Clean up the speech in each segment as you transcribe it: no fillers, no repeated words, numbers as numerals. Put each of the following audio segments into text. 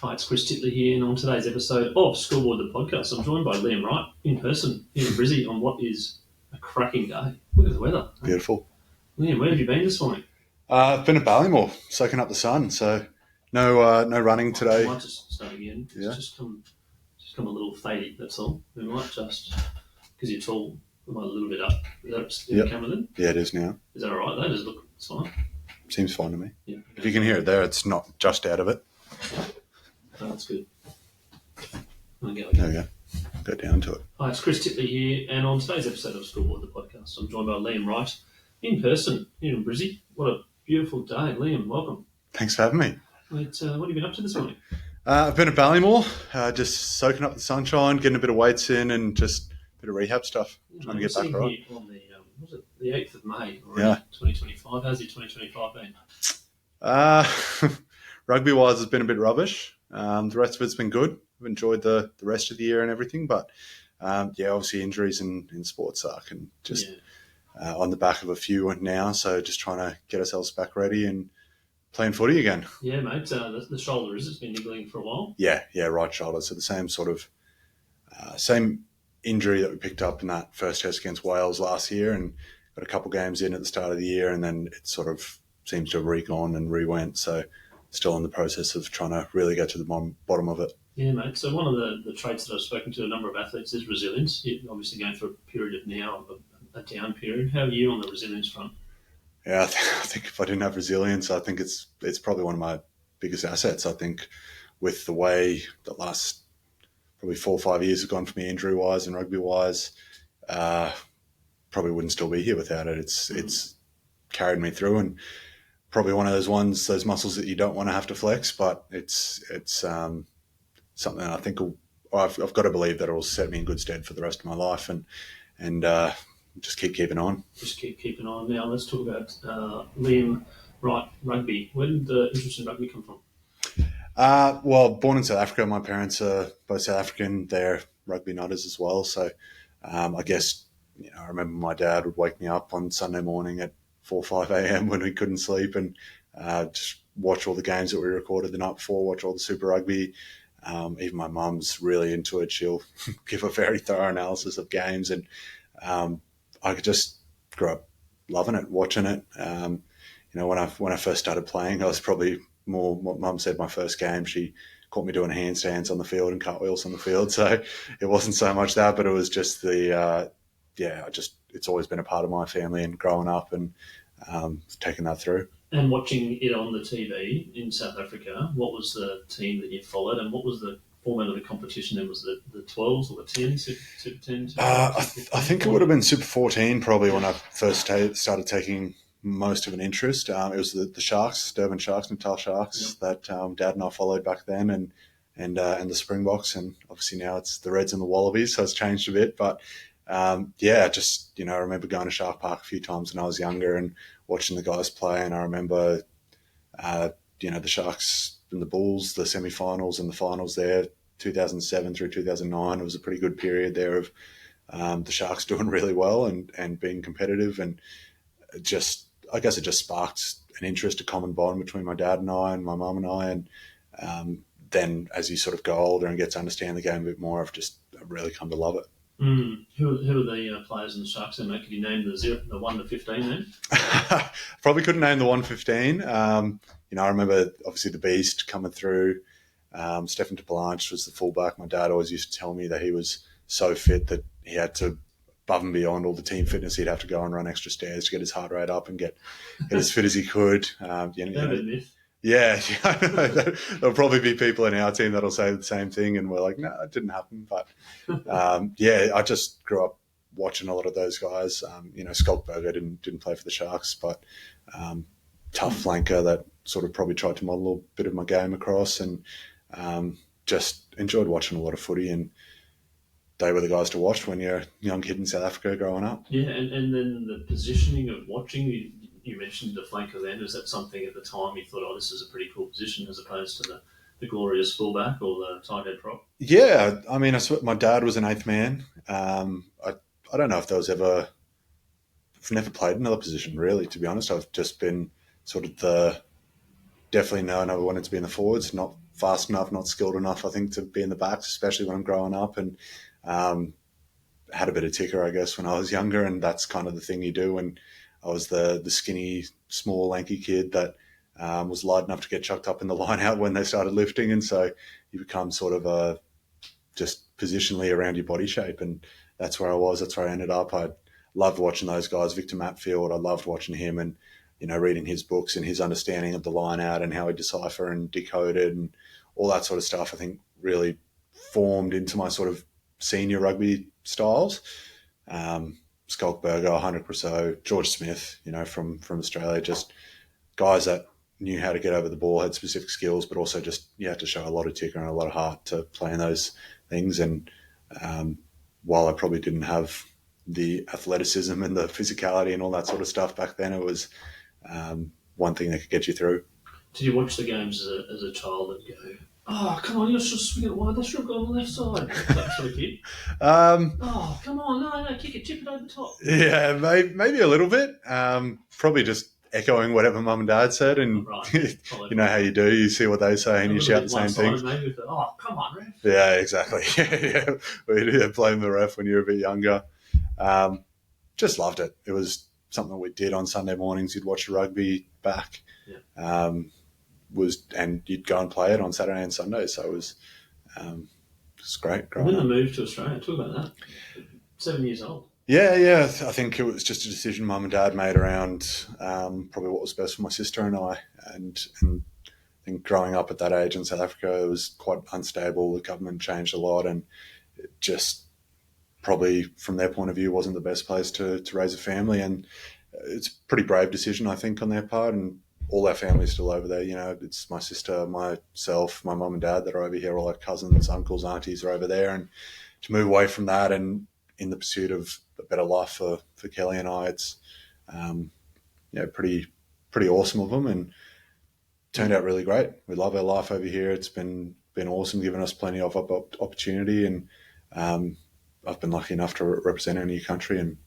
Hi, it's Chris Titley here, and on today's episode of Scoreboard the podcast, I'm joined by Liam Wright in person here in Brisbane on what is a cracking day. Look at the weather. Beautiful. Liam, where have you been this morning? I've been at Ballymore, soaking up the sun, so no running today. I might just start again. It's just come a little fadey, that's all. We might just, because you're tall, we might a little bit up. Is that the camera then? Yeah, it is now. Is that all right? That is, look, it's fine. Seems fine to me. Yeah. If you can hear it there, it's not just out of it. Oh, that's good. There we go. Go down to it. Hi, it's Chris Titley here, and on today's episode of Scoreboard the podcast, I'm joined by Liam Wright in person here in Brisbane. What a beautiful day. Liam, welcome. Thanks for having me. Mate, what have you been up to this morning? I've been at Ballymore, just soaking up the sunshine, getting a bit of weights in, and just a bit of rehab stuff, trying to get back right. Here on the 8th of May, already, 2025. How's your 2025 been? Rugby-wise, it's been a bit rubbish. The rest of it's been good. I've enjoyed the rest of the year and everything, but obviously injuries in sports suck, and just on the back of a few now, so just trying to get ourselves back ready and playing footy again. Yeah, mate. The shoulder, it's been niggling for a while? Yeah, right shoulder. So the same sort of same injury that we picked up in that first test against Wales last year, and got a couple games in at the start of the year, and then it sort of seems to have re-gone and re-went. So still in the process of trying to really get to the bottom of it. Yeah, mate. So one of the traits that I've spoken to a number of athletes is resilience. You're obviously going through a period of now, a down period. How are you on the resilience front? Yeah, I think if I didn't have resilience, I think it's probably one of my biggest assets. I think with the way the last probably 4 or 5 years have gone for me injury-wise and rugby-wise, probably wouldn't still be here without it. It's carried me through, and probably one of those muscles that you don't want to have to flex, but it's something I think I've got to believe that it will set me in good stead for the rest of my life, and just keep keeping on. Just keep keeping on. Now let's talk about Liam Wright, rugby. Where did the interest in rugby come from? Well, born in South Africa. My parents are both South African. They're rugby nutters as well. So I guess I remember my dad would wake me up on Sunday morning at 4 or 5 a.m. when we couldn't sleep, and just watch all the games that we recorded the night before, watch all the Super Rugby. Even my mum's really into it. She'll give a very thorough analysis of games, and I could just grow up loving it, watching it. When I first started playing, I was probably more what Mum said. My first game, she caught me doing handstands on the field and cartwheels on the field. So it wasn't so much that, but it was just it's always been a part of my family and growing up and taking that through. And watching it on the TV in South Africa, what was the team that you followed, and what was the format of the competition? Then was the 12s or the 10s, Super 10? I think it would have been Super 14 probably when I first started taking most of an interest. It was the Sharks, Durban Sharks, Natal Sharks, that Dad and I followed back then, and the Springboks, and obviously now it's the Reds and the Wallabies, so it's changed a bit. But I remember going to Shark Park a few times when I was younger and watching the guys play, and I remember the Sharks and the Bulls, the semi-finals and the finals there, 2007 through 2009. It was a pretty good period there of the Sharks doing really well and being competitive, and I guess it just sparked an interest, a common bond between my dad and I and my mum and I, and then as you sort of go older and get to understand the game a bit more, I've really come to love it. Who are the players in the Sharks then, mate? Could you name the 1 to 15 then? Probably couldn't name the 1 to 15. I remember obviously the Beast coming through. Stefan Topolance was the fullback. My dad always used to tell me that he was so fit that he had to, above and beyond all the team fitness, he'd have to go and run extra stairs to get his heart rate up and get as fit as he could. Yeah, there'll probably be people in our team that'll say the same thing, and we're like, no, it didn't happen. But I just grew up watching a lot of those guys. Skulkberger didn't play for the Sharks, but tough flanker that sort of probably tried to model a bit of my game across, and just enjoyed watching a lot of footy, and they were the guys to watch when you're a young kid in South Africa growing up. Yeah, and then the positioning of watching, you mentioned the flanker then. Is that something at the time you thought, this is a pretty cool position as opposed to the glorious fullback or the tight head prop? Yeah, I mean, my dad was an eighth man. I don't know if there was ever... I've never played another position, really, to be honest. I've just been sort of definitely known I wanted to be in the forwards, not fast enough, not skilled enough, I think, to be in the backs, especially when I'm growing up. And had a bit of ticker, I guess, when I was younger, and that's kind of the thing you do. And I was the skinny, small, lanky kid that was light enough to get chucked up in the line out when they started lifting, and so you become sort of just positionally around your body shape, and that's where I was. That's where I ended up. I loved watching those guys, Victor Matfield. I loved watching him, and reading his books and his understanding of the line out and how he decipher and decoded and all that sort of stuff. I think really formed into my sort of senior rugby styles. Skulkberger, 100%, George Smith, from Australia, just guys that knew how to get over the ball, had specific skills, but also just you had to show a lot of ticker and a lot of heart to play in those things. And while I probably didn't have the athleticism and the physicality and all that sort of stuff back then, it was one thing that could get you through. Did you watch the games as a child and go, oh, come on, you're just swinging it wide, they should have gone on the left side? That sort of kid. Oh, come on, no, kick it, chip it over the top. Yeah, maybe a little bit. Probably just echoing whatever mum and dad said, and you know how you do. You see what they say, and you shout the same things. Maybe oh, come on, ref. Yeah, exactly. Yeah. We do blame the ref when you're a bit younger. Just loved it. It was something we did on Sunday mornings. You'd watch rugby back. Yeah. And you'd go and play it on Saturday and Sunday. So it was great. When the move to Australia, talk about that. 7 years old. Yeah. I think it was just a decision mum and dad made around probably what was best for my sister and I. And I think growing up at that age in South Africa, it was quite unstable. The government changed a lot, and it just probably from their point of view wasn't the best place to raise a family. And it's a pretty brave decision, I think, on their part. And all our family's still over there. It's my sister, myself, my mum and dad that are over here. All our cousins, uncles, aunties are over there. And to move away from that and in the pursuit of a better life for Kelly and I, it's pretty awesome of them, and turned out really great. We love our life over here. It's been awesome, given us plenty of opportunity, and I've been lucky enough to represent our new country, and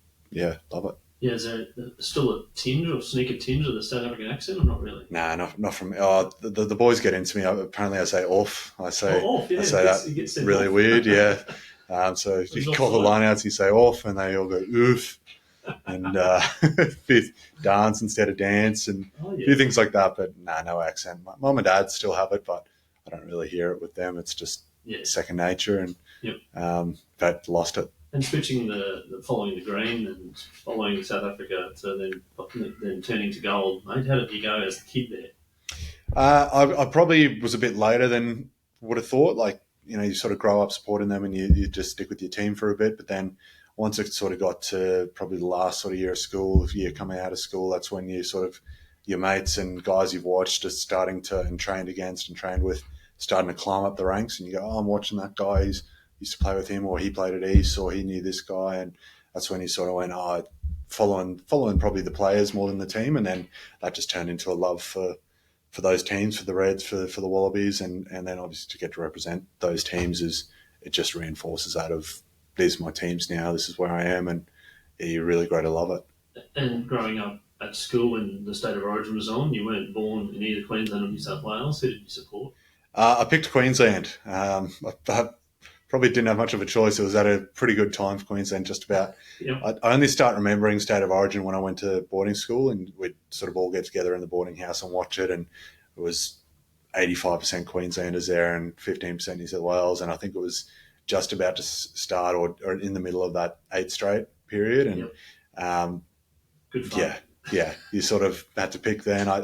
love it. Yeah, is there still a tinge or sneaker tinge of the South African accent, or not really? Nah, not from. The boys get into me. Apparently, I say off. I say that really off. Weird. Yeah. So you call the lineouts, you say off, and they all go oof, and dance instead of dance, and a few things like that. But no accent. My mum and dad still have it, but I don't really hear it with them. It's just second nature, and but lost it. And switching the following the green and following South Africa to then turning to gold, mate. How did you go as a kid there? I probably was a bit later than would have thought. Like, you sort of grow up supporting them, and you just stick with your team for a bit. But then once it sort of got to probably the last sort of year of school, year coming out of school, that's when you sort of your mates and guys you've watched are starting to and trained against and trained with, starting to climb up the ranks, and you go, oh, I'm watching that guy. He's used to play with him, or he played at East, or he knew this guy, and that's when he sort of went, following probably the players more than the team, and then that just turned into a love for those teams, for the Reds, for the Wallabies, and then obviously to get to represent those teams it just reinforces that of these are my teams now, this is where I am, and you're really great to love it. And growing up at school when the state of origin was on, you weren't born in either Queensland or New South Wales. Who did you support? I picked Queensland. I probably didn't have much of a choice. It was at a pretty good time for Queensland, just about. Yep. I only start remembering State of Origin when I went to boarding school, and we'd sort of all get together in the boarding house and watch it, and it was 85% Queenslanders there and 15% New South Wales, and I think it was just about to start or in the middle of that 8 straight period, and yep. Good fun. Yeah, you sort of had to pick then. I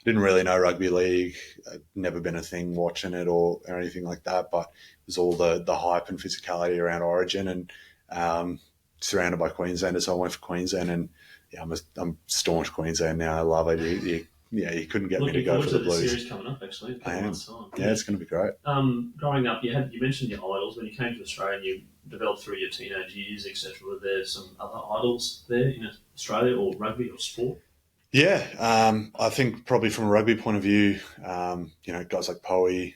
didn't really know rugby league. I'd never been a thing watching it or anything like that, but it was all the hype and physicality around Origin, and surrounded by Queenslanders, so I went for Queensland, and I'm staunch Queensland now. I love it. You couldn't get me to go for the Blues. Looking forward to the series coming up, actually. I am. Yeah, it's going to be great. Growing up, you mentioned your idols. When you came to Australia and you developed through your teenage years, etc., were there some other idols there in Australia, or rugby or sport? Yeah, I think probably from a rugby point of view, guys like Poey,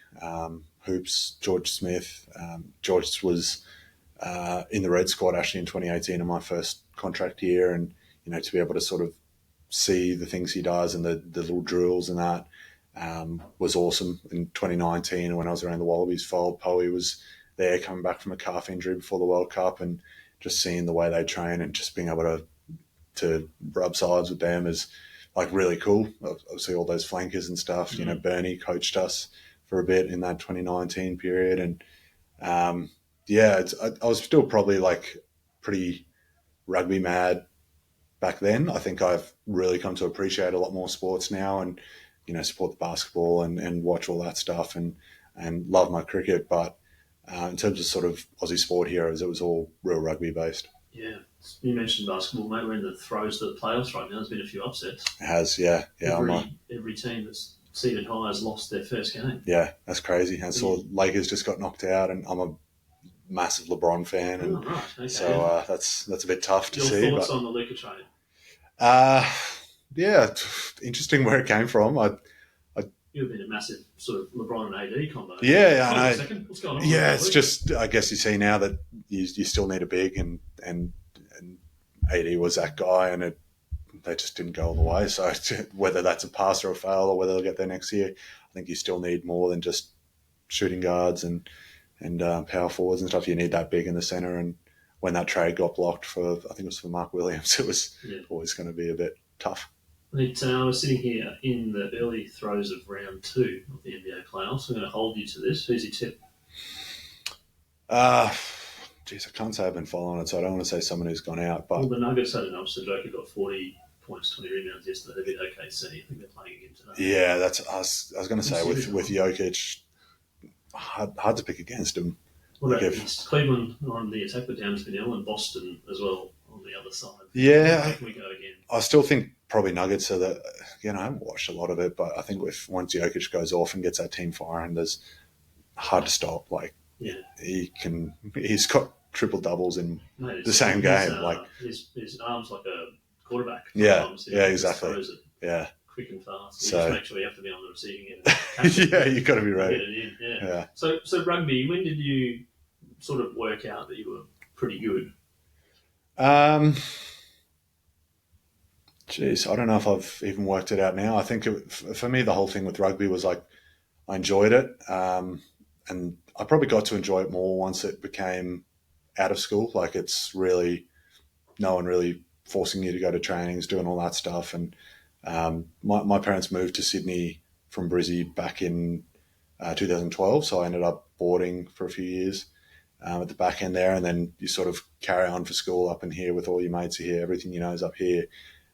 Hoops, George Smith. George was in the Red squad actually in 2018 in my first contract year, and to be able to sort of see the things he does and the little drills and that, was awesome in 2019 when I was around the Wallabies fold. Poe was there coming back from a calf injury before the World Cup, and just seeing the way they train and just being able to rub sides with them is like really cool. Obviously all those flankers and stuff, you know, Bernie coached us for a bit in that 2019 period. And I was still probably like pretty rugby mad back then. I think I've really come to appreciate a lot more sports now and, you know, support the basketball and watch all that stuff and love my cricket. But in terms of sort of Aussie sport heroes, it was all real rugby based. Yeah. You mentioned basketball, mate. We're in the throes of the playoffs right now. There's been a few upsets. It has, yeah. Every team that's seeded high has lost their first game. Yeah, that's crazy. I saw Lakers just got knocked out, and I'm a massive LeBron fan, and right. Okay. so that's a bit tough to see. Your thoughts on the Luka trade? Yeah, interesting where it came from. You've been a massive sort of LeBron and AD combo. Yeah, I know. Second. What's going on? Yeah, it's just, I guess you see now that you still need a big, and AD was that guy, and they just didn't go all the way. So whether that's a pass or a fail, or whether they'll get there next year, I think you still need more than just shooting guards and power forwards and stuff. You need that big in the centre. And when that trade got blocked I think it was for Mark Williams, it was always going to be a bit tough. I was sitting here in the early throes of round 2 of the NBA playoffs. I'm going to hold you to this. Who's your tip? I can't say I've been following it, so I don't want to say someone who's gone out. But the Nuggets had an upset. Joker got 40 points, 20 rebounds yesterday. They beat OKC. I think they're playing again today. Yeah, I was going to say with Jokic, hard to pick against him. What about Cleveland on the attack with Downs Vanille and Boston as well on the other side? Yeah, Where can we go again? I still think probably Nuggets are I haven't watched a lot of it, but I think once Jokic goes off and gets that team firing, there's hard to stop. Like, he's got triple doubles in the same game. His arms like a quarterback. Yeah, exactly. Yeah, quick and fast. So just make sure you have to be on the receiving end. Yeah, you've got to be ready. Get it in. Yeah. So rugby. When did you sort of work out that you were pretty good? I don't know if I've even worked it out now. I think for me, the whole thing with rugby was like I enjoyed it, and I probably got to enjoy it more once it became out of school. Like it's really no one really forcing you to go to trainings, doing all that stuff. And my parents moved to Sydney from Brisbane back in 2012, so I ended up boarding for a few years at the back end there, and then you sort of carry on for school up in here with all your mates here. Everything you know is up here.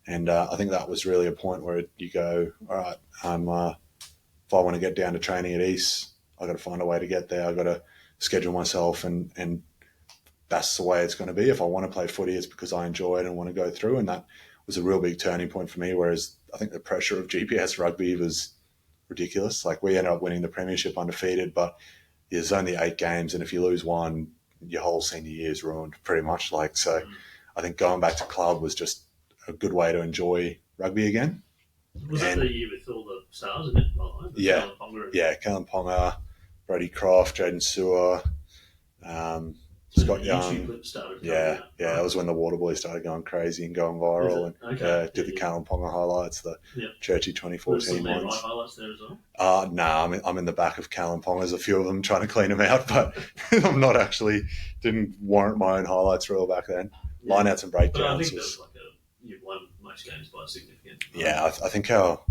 And I think that was really a point where you go, all right, if I want to get down to training at East, I've got to find a way to get there. I've got to schedule myself, and that's the way it's going to be. If I want to play footy, it's because I enjoy it and want to go through. And that was a real big turning point for me, whereas I think the pressure of GPS rugby was ridiculous. Like we ended up winning the premiership undefeated, but there's only 8 games, and if you lose one, your whole senior year is ruined pretty much. So I think going back to club was just a good way to enjoy rugby again. Was that the year with all the stars in it? Kalen Ponga, Brody Croft, Jaden Sewer, Scott Young. That was when the Waterboy started going crazy and going viral, and did the Callum Ponga highlights, the Churchy 2014 ones. Right highlights there as well? I'm in the back of Callum Ponga. There's a few of them trying to clean them out, but I'm not actually, didn't warrant my own highlights reel back then. Lineouts and breakdowns. But I think that's you've won most games by a significant. Yeah, I think our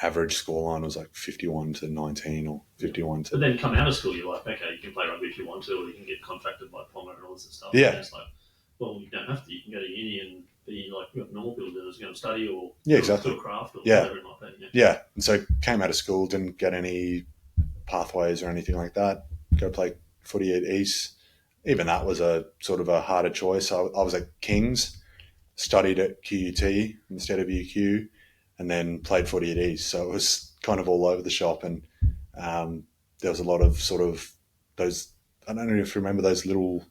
average scoreline was like 51-19 or 51 to. But then come out of school, you're like, okay, you can play rugby if you want to, or you can get contracted by Ponga and all this stuff. Yeah. And it's like, well, you don't have to. You can go to uni and be like normal people do, is go and study or exactly. do a craft or whatever it might be. Yeah, and so came out of school, didn't get any pathways or anything like that. Go play footy at East. Even that was a sort of a harder choice. I was at Kings, studied at QUT instead of UQ, and then played footy at East. So it was kind of all over the shop, and there was a lot of sort of those, I don't know if you remember those little,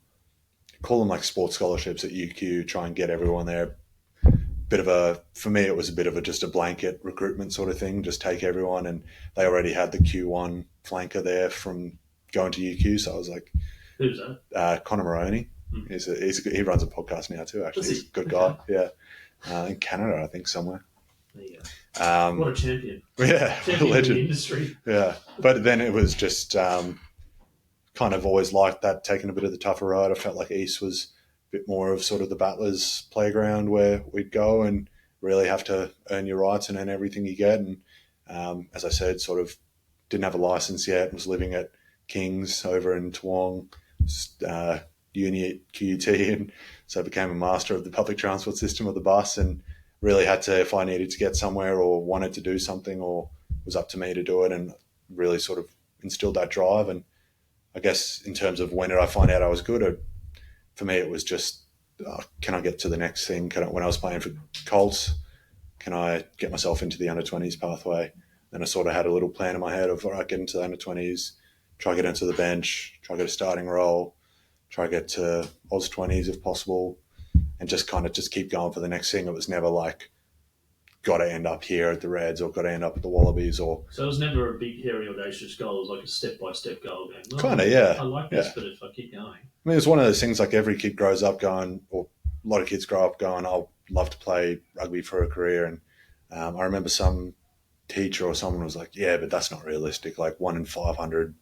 call them like sports scholarships at UQ, try and get everyone there. For me, it was a bit of just a blanket recruitment sort of thing, just take everyone, and they already had the Q1 flanker there from going to UQ, so I was like... Who's that? Connor Moroney. He runs a podcast now too, actually. He's a good guy, in Canada, I think, somewhere. There you What a champion. Yeah, Champion legend. in the industry. Yeah, but then it was just kind of always liked that, taking a bit of the tougher road. I felt like East was a bit more of sort of the battlers' playground where we'd go and really have to earn your rights and earn everything you get. And as I said, sort of didn't have a license yet, was living at King's over in Toowong, uni at QUT, and so I became a master of the public transport system of the bus, and really had to, if I needed to get somewhere or wanted to do something or was up to me to do it, and really sort of instilled that drive. And I guess in terms of when did I find out I was good, for me it was just, can I get to the next thing? When I was playing for Colts, can I get myself into the under-20s pathway? Then I sort of had a little plan in my head of, all right, get into the under-20s, try get into the bench, try get a starting role, try get to Oz 20s if possible, and just kind of just keep going for the next thing. It was never like, got to end up here at the Reds or got to end up at the Wallabies. Or So it was never a big, hairy, audacious goal. It was like a step-by-step goal. Going, oh, kind of, yeah. I like this, but if I keep going. I mean, it's one of those things like every kid grows up going, or a lot of kids grow up going, I'll love to play rugby for a career. And I remember some teacher or someone was like, yeah, but that's not realistic. Like 1 in 500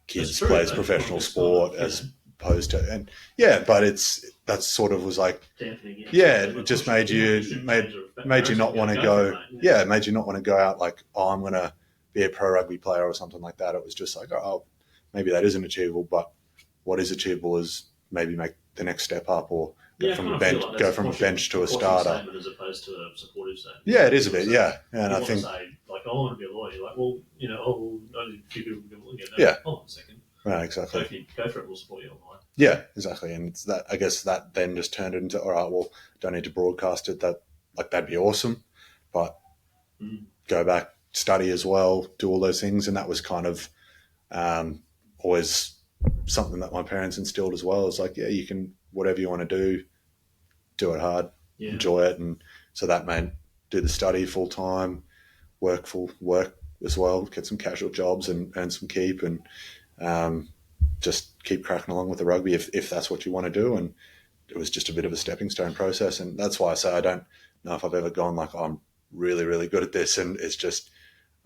kids plays professional sport as opposed to, and yeah, but that sort of was like, it just made you not want to go. Yeah, it made you not want to go out like, oh, I'm going to be a pro rugby player or something like that. It was just like, oh, maybe that isn't achievable, but what is achievable is maybe make the next step up or go from a bench to a starter. As opposed to a supportive statement. Yeah, it is a bit. Yeah, and I think say, like, I want to be a lawyer. You're like, well, only a few people can look at that. Yeah. Hold on a second. Right, exactly. Go for it. We'll support you online. Yeah, exactly. And it's that, I guess that then just turned into, all right, well, don't need to broadcast it. That'd be awesome, but go back, study as well, do all those things. And that was kind of always something that my parents instilled as well. It's like, yeah, you can, whatever you want to do it hard, enjoy it. And so that meant do the study full time, work as well, get some casual jobs and earn some keep, and just keep cracking along with the rugby if that's what you want to do. And it was just a bit of a stepping stone process. And that's why I say I don't know if I've ever gone like, oh, I'm really, really good at this. And it's just,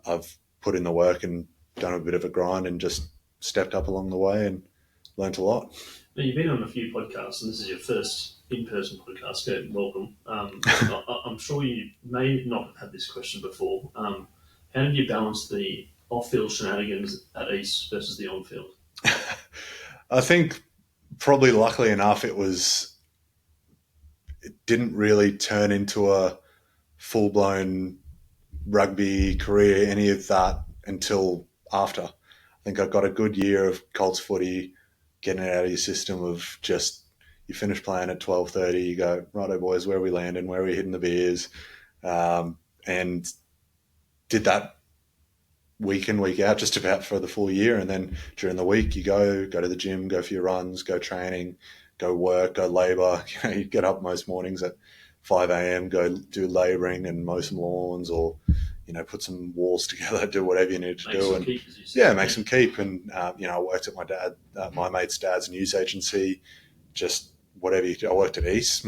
I've put in the work and done a bit of a grind and just stepped up along the way and learnt a lot. Now, you've been on a few podcasts, and this is your first in-person podcast. So welcome. I'm sure you may not have had this question before. How did you balance the off-field shenanigans at East versus the on-field? I think probably luckily enough, it didn't really turn into a full-blown rugby career, any of that, until after. I think I got a good year of Colts footy, getting it out of your system of just, you finish playing at 12:30, you go, righto boys, where are we landing, where are we hitting the beers? And did that week in, week out, just about for the full year. And then during the week, you go to the gym, go for your runs, go training, go work, go labour. You get up most mornings at 5 a.m, go do labouring and mow some lawns, or put some walls together, do whatever you need to do, and make some keep. And I worked at my mate's dad's news agency, just whatever I worked at East,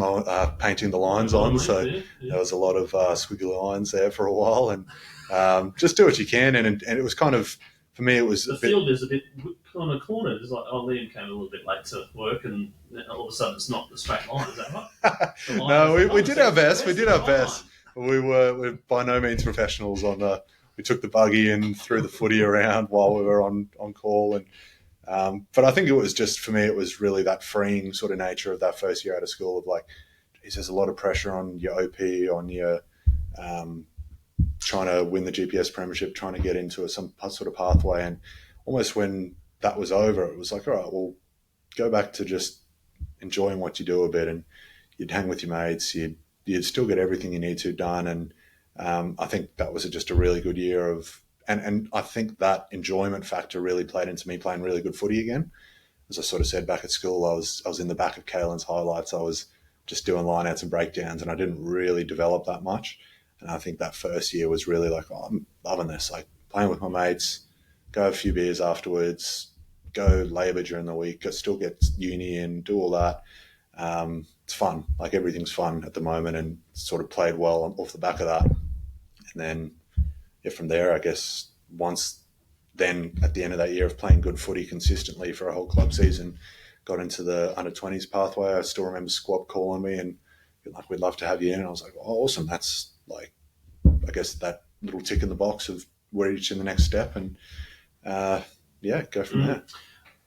painting the lines on. So there was a lot of squiggly lines there for a while, and just do what you can. And it was kind of, for me, it was the field is a bit kind of cornered. It's like, oh, Liam came a little bit late to work, and all of a sudden it's not the straight line. Is that right? No, we did our best. We did our best. We're by no means professionals we took the buggy and threw the footy around while we were on call. And but I think it was just, for me, it was really that freeing sort of nature of that first year out of school of like, geez, there's a lot of pressure on your OP, on your trying to win the GPS premiership, trying to get into some sort of pathway. And almost when that was over, it was like, all right, well, go back to just enjoying what you do a bit, and you'd hang with your mates, you'd still get everything you need to done. And I think that was just a really good year of, and I think that enjoyment factor really played into me playing really good footy again. As I sort of said, back at school, I was in the back of Kalen's highlights. I was just doing lineouts and breakdowns, and I didn't really develop that much. And I think that first year was really like, oh, I'm loving this, like playing with my mates, go have a few beers afterwards, go labour during the week, still get uni in, do all that. It's fun. Like everything's fun at the moment, and sort of played well off the back of that. And then from there, I guess once then at the end of that year of playing good footy consistently for a whole club season, got into the under-20s pathway. I still remember Squab calling me and like, we'd love to have you in. And I was like, oh, awesome. That's like, I guess that little tick in the box of we're each in the next step, and go from there.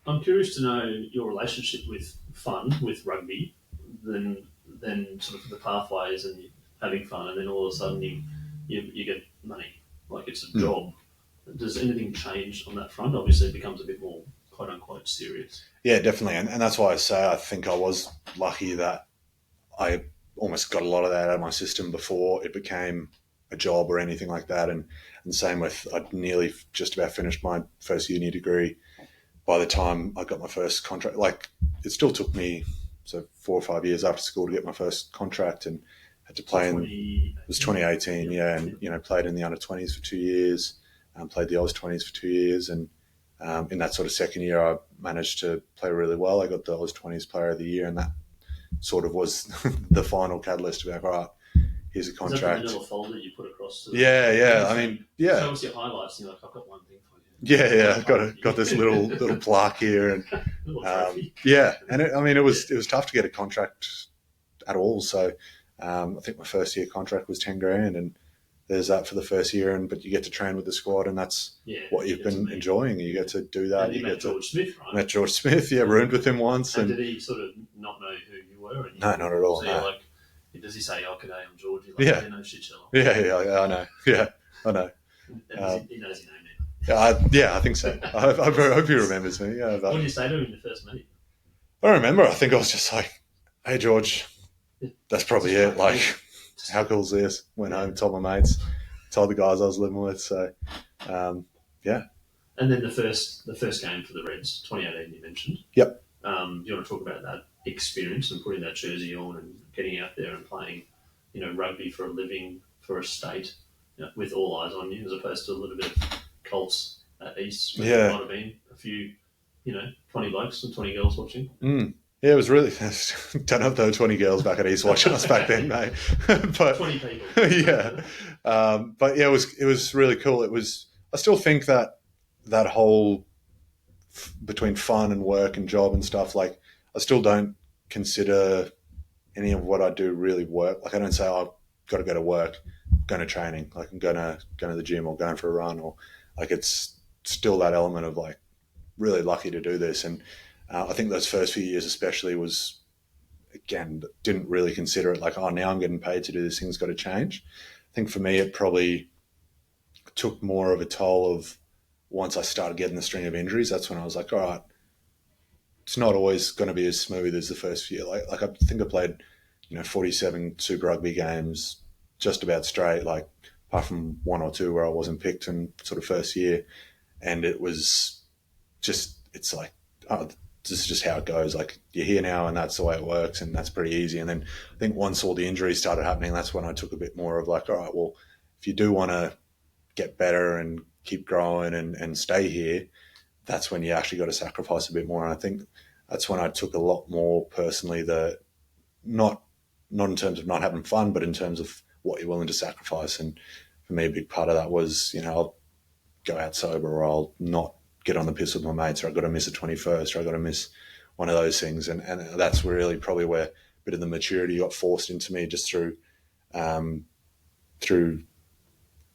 I'm curious to know your relationship with fun, with rugby, then sort of the pathways and having fun, and then all of a sudden you get money, like it's a job. Does anything change on that front? Obviously, it becomes a bit more quote unquote serious. Yeah, definitely, and that's why I say I think I was lucky that I almost got a lot of that out of my system before it became a job or anything like that. And same with, I'd nearly just about finished my first uni degree by the time I got my first contract. Like, it still took me 4 or 5 years after school to get my first contract, and had to play it was 2018, and played in the under-20s for 2 years, played the Oz-20s for 2 years, and in that sort of second year I managed to play really well. I got the Oz-20s Player of the Year, and that sort of was the final catalyst to be like, all right, here's a contract. Is that the little folder you put across? Yeah. I mean, yeah. Show us your highlights, and you're like, I've got one thing for you. Yeah. Got this little plaque here, and and it was tough to get a contract at all. So I think my first year contract was $10,000, and there's that for the first year, but you get to train with the squad, and that's what you've been enjoying. You get to do that. And you met George Smith, right? Met George Smith, roomed with him once. And did he sort of not know who you were? No, not at all. So no. like, does he say, "Oh, g'day, I'm George"? You're like, no shit, Sherlock. Yeah, I know. Yeah, I know. And he knows your name now. I think so. I hope he remembers me. Yeah. What did you say to him in the first meeting? I remember. I think I was just like, "Hey, George, that's probably it. Like, how cool is this?" Went home, told my mates, told the guys I was living with. So, And then the first game for the Reds, 2018, you mentioned. Yep. Do you want to talk about that experience and putting that jersey on and getting out there and playing, rugby for a living for a state, with all eyes on you, as opposed to a little bit of Colts at East, where there might have been a few, 20 blokes and 20 girls watching. Yeah, it was really. Don't know if there were 20 girls back at East watching us back then, mate. But 20 people. Yeah, but yeah, it was really cool. It was. I still think that whole between fun and work and job and stuff, like, I still don't consider any of what I do really work. Like, I don't say, I've got to go to work, going to training, like I'm going to the gym or going for a run, or like, it's still that element of like, really lucky to do this. And I think those first few years especially was, again, didn't really consider it like, oh, now I'm getting paid to do this, thing's got to change. I think for me, it probably took more of a toll of once I started getting the string of injuries. That's when I was like, all right, it's not always going to be as smooth as the first few. Like I think I played, 47 Super Rugby games just about straight, like apart from 1 or 2 where I wasn't picked in sort of first year. And it was just, it's like, oh, this is just how it goes. Like, you're here now and that's the way it works, and that's pretty easy. And then I think once all the injuries started happening, that's when I took a bit more of like, all right, well, if you do want to get better and keep growing and stay here, that's when you actually got to sacrifice a bit more. And I think that's when I took a lot more personally, not in terms of not having fun, but in terms of what you're willing to sacrifice. And for me, a big part of that was, I'll go out sober, or I'll not get on the piss with my mates, or I've got to miss a 21st, or I've got to miss one of those things. And that's really probably where a bit of the maturity got forced into me, just through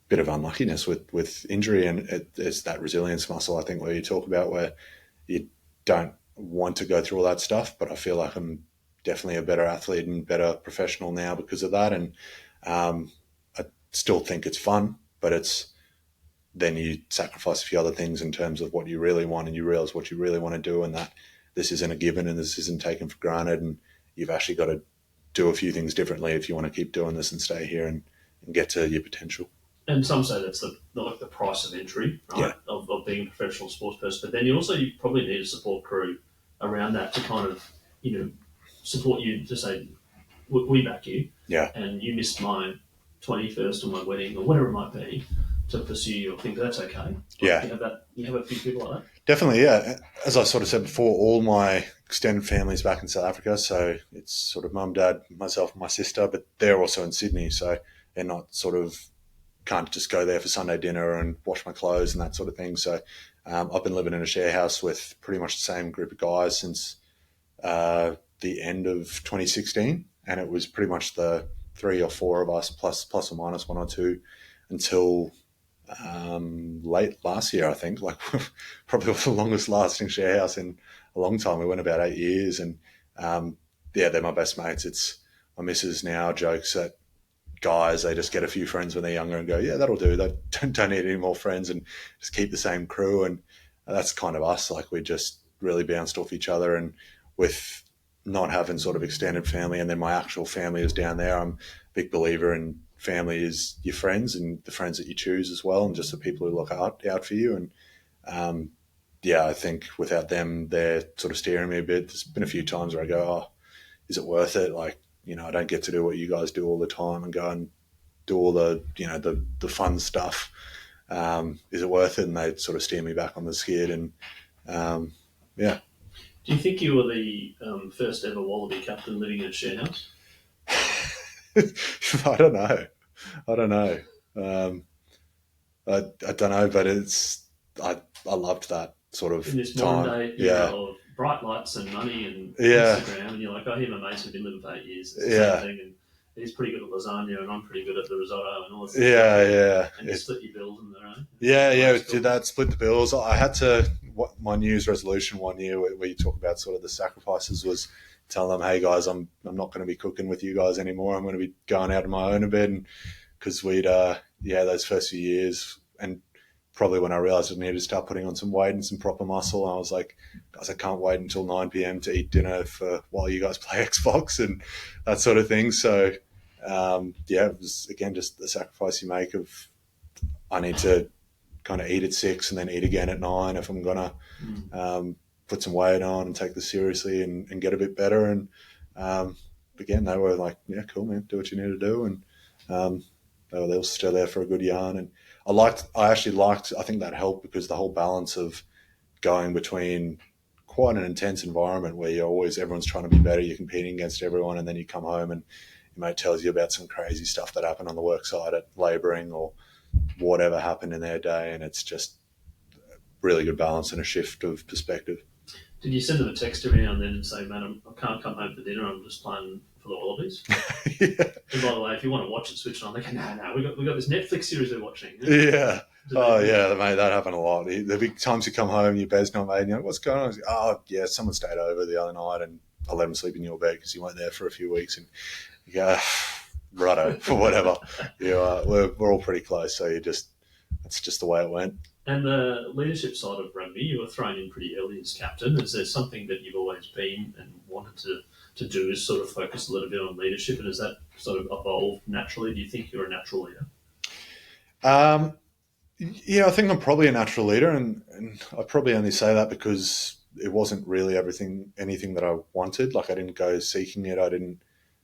bit of unluckiness with injury. And it's that resilience muscle, I think, where you talk about, where you don't want to go through all that stuff, but I feel like I'm definitely a better athlete and better professional now because of that. And I still think it's fun, but then you sacrifice a few other things in terms of what you really want, and you realize what you really want to do, and that this isn't a given and this isn't taken for granted, and you've actually got to do a few things differently if you want to keep doing this and stay here and get to your potential. And some say that's the price of entry, right? Yeah. Of being a professional sports person. But then you probably need a support crew around that to kind of, support you, to say, we back you. Yeah. And you missed my 21st or my wedding or whatever it might be, to pursue your thing. That's okay. Like, yeah. You have a few people like that? Definitely, yeah. As I sort of said before, all my extended family's back in South Africa. So it's sort of mum, dad, myself and my sister, but they're also in Sydney. So they're not sort of can't just go there for Sunday dinner and wash my clothes and that sort of thing. So I've been living in a share house with pretty much the same group of guys since the end of 2016, and it was pretty much the 3 or 4 of us plus or minus 1 or 2 until late last year, I think. Like probably the longest lasting share house in a long time. We went about 8 years, and they're my best mates. It's my missus now jokes that guys, they just get a few friends when they're younger and go, yeah, that'll do. They don't need any more friends and just keep the same crew. And that's kind of us. Like we just really bounced off each other, and with not having sort of extended family, and then my actual family is down there. I'm a big believer in family is your friends and the friends that you choose as well, and just the people who look out for you. And I think without them, they're sort of steering me a bit. There's been a few times where I go, oh, is it worth it? Like, I don't get to do what you guys do all the time and go and do all the, the fun stuff. Is it worth it? And they sort of steer me back on the skid. And Do you think you were the first ever Wallaby captain living in a share house? I don't know. I don't know, but I loved that sort of in this time. Modern day of bright lights and money and Instagram, and you're like, oh, here my mates have been living for 8 years. It's the same thing, and he's pretty good at lasagna, and I'm pretty good at the risotto, and all this. And you split your bills in there, right? Did that, split the bills. I had to. My New Year's resolution one year, where you talk about sort of the sacrifices, was telling them, hey guys, I'm not going to be cooking with you guys anymore. I'm going to be going out on my own a bit, because we'd those first few years, and probably when I realised I needed to start putting on some weight and some proper muscle, I was like, guys, I can't wait until 9 p.m. to eat dinner while you guys play Xbox and that sort of thing. So it was again just the sacrifice you make of, I need to kind of eat at 6 and then eat again at 9 if I'm gonna put some weight on and take this seriously and get a bit better. And again, they were like, yeah, cool, man, do what you need to do. And they were still there for a good yarn. And I think that helped, because the whole balance of going between quite an intense environment where everyone's trying to be better, you're competing against everyone, and then you come home and your mate tells you about some crazy stuff that happened on the work site at labouring or whatever happened in their day, and it's just a really good balance and a shift of perspective. Did you send them a text every now and then and say, man, I can't come home for dinner, I'm just playing for the Wallabies? Yeah. And by the way, if you want to watch it, switch it on. They go, no, we got this Netflix series we're watching. Yeah. Mate, that happened a lot. The big times you come home, your bed's not made, and you're like, what's going on? Like, oh, yeah, someone stayed over the other night and I let them sleep in your bed because you weren't there for a few weeks. And you go, righto, for whatever. We're all pretty close, so that's just the way it went. And the leadership side of rugby, you were thrown in pretty early as captain. Is there something that you've always been and wanted to do, is sort of focus a little bit on leadership, and has that sort of evolved naturally? Do you think you're a natural leader? I think I'm probably a natural leader, and I probably only say that because it wasn't really anything that I wanted. Like, I didn't go seeking it. I didn't,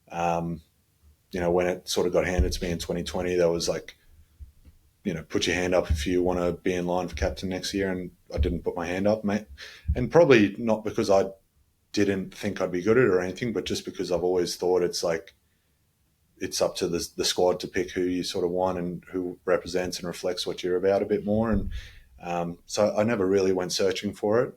when it sort of got handed to me in 2020, there was like, put your hand up if you want to be in line for captain next year. And I didn't put my hand up, mate. And probably not because I didn't think I'd be good at it or anything, but just because I've always thought it's up to the squad to pick who you sort of want and who represents and reflects what you're about a bit more. And so I never really went searching for it.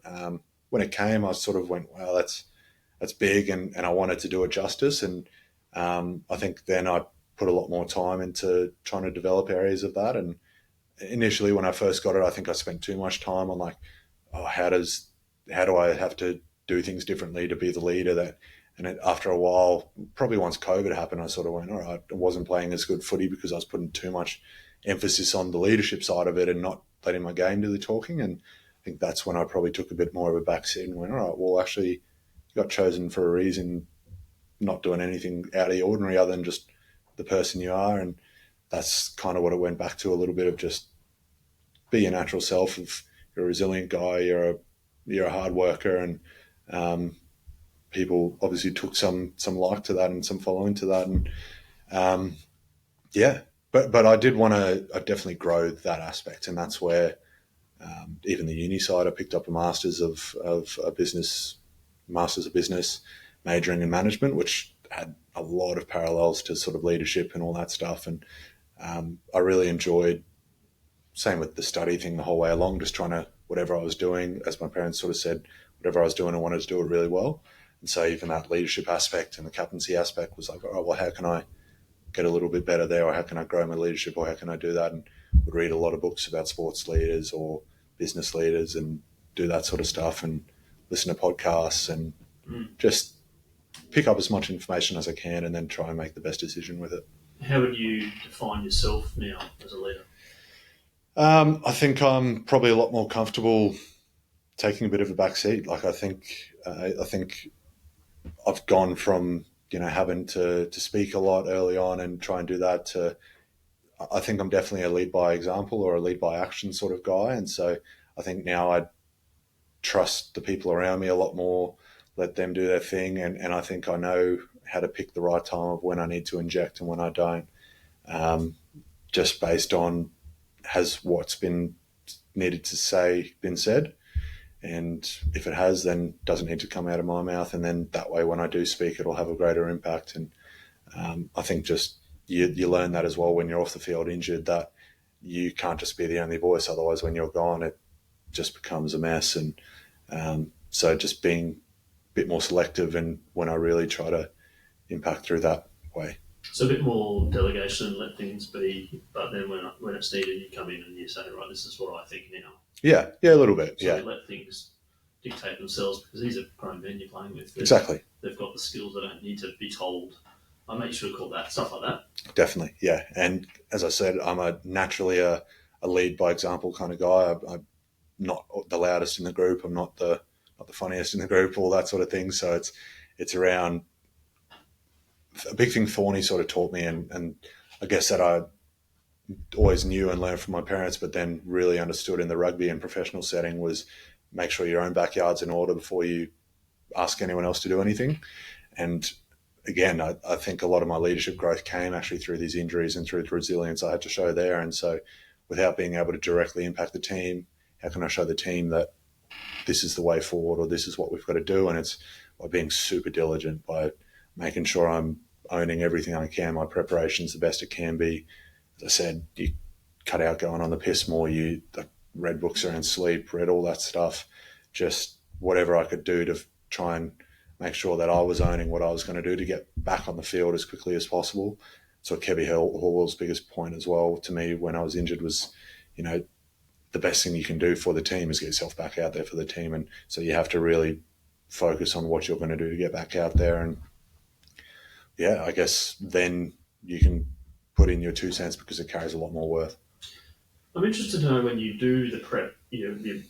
When it came, I sort of went, wow, that's big, and I wanted to do it justice. And I think then I put a lot more time into trying to develop areas of that. And initially when I first got it, I think I spent too much time on like, oh, how do I have to do things differently to be the leader? After a while, probably once COVID happened, I sort of went, all right, I wasn't playing as good footy because I was putting too much emphasis on the leadership side of it and not letting my game do the talking. And I think that's when I probably took a bit more of a backseat and went, all right, well, actually, you got chosen for a reason, not doing anything out of the ordinary other than just the person you are. And that's kind of what it went back to, a little bit of just be your natural self. If you're a resilient guy, you're a hard worker, and people obviously took some like to that and some following to that. And but I did want to definitely grow that aspect, and that's where even the uni side, I picked up a master's of business, majoring in management, which had a lot of parallels to sort of leadership and all that stuff. And I really enjoyed, same with the study thing the whole way along, just trying to, whatever I was doing, as my parents sort of said, whatever I was doing, I wanted to do it really well. And so even that leadership aspect and the captaincy aspect was like, oh, well, how can I get a little bit better there, or how can I grow my leadership, or how can I do that? And would read a lot of books about sports leaders or business leaders and do that sort of stuff, and listen to podcasts and just pick up as much information as I can and then try and make the best decision with it. How would you define yourself now as a leader? I think I'm probably a lot more comfortable taking a bit of a back seat. Like I think I've gone from having to speak a lot early on and try and do that to, I think I'm definitely a lead by example or a lead by action sort of guy. And so I think now I trust the people around me a lot more, let them do their thing. And I think I know how to pick the right time of when I need to inject and when I don't, just based on has what's been needed to say been said. And if it has, then doesn't need to come out of my mouth. And then that way, when I do speak, it'll have a greater impact. And I think just you learn that as well when you're off the field injured, that you can't just be the only voice. Otherwise, when you're gone, it just becomes a mess. And so just being a bit more selective and when I really try to impact through that way. So a bit more delegation and let things be, but then when it's needed, you come in and you say, right, this is what I think now. Yeah, a little bit. So yeah, you let things dictate themselves because these are grown men you're playing with. Exactly. They've got the skills. They don't need to be told. I make sure to call that stuff like that. Definitely, yeah. And as I said, I'm naturally a lead by example kind of guy. I'm not the loudest in the group. I'm not the funniest in the group. All that sort of thing. So it's around a big thing Thorny sort of taught me, and I guess that I always knew and learned from my parents, but then really understood in the rugby and professional setting was make sure your own backyard's in order before you ask anyone else to do anything. And again, I think a lot of my leadership growth came actually through these injuries and through the resilience I had to show there. And so without being able to directly impact the team, how can I show the team that this is the way forward or this is what we've got to do? And it's by being super diligent, by making sure I'm owning everything I can. My preparation's the best it can be. As I said, you cut out going on the piss more. You read books around sleep, read all that stuff. Just whatever I could do to try and make sure that I was owning what I was going to do to get back on the field as quickly as possible. So Kevy Horwell's biggest point as well to me when I was injured was, the best thing you can do for the team is get yourself back out there for the team. And so you have to really focus on what you're going to do to get back out there. And yeah, I guess then you can put in your 2 cents because it carries a lot more worth. I'm interested to know when you do the prep, you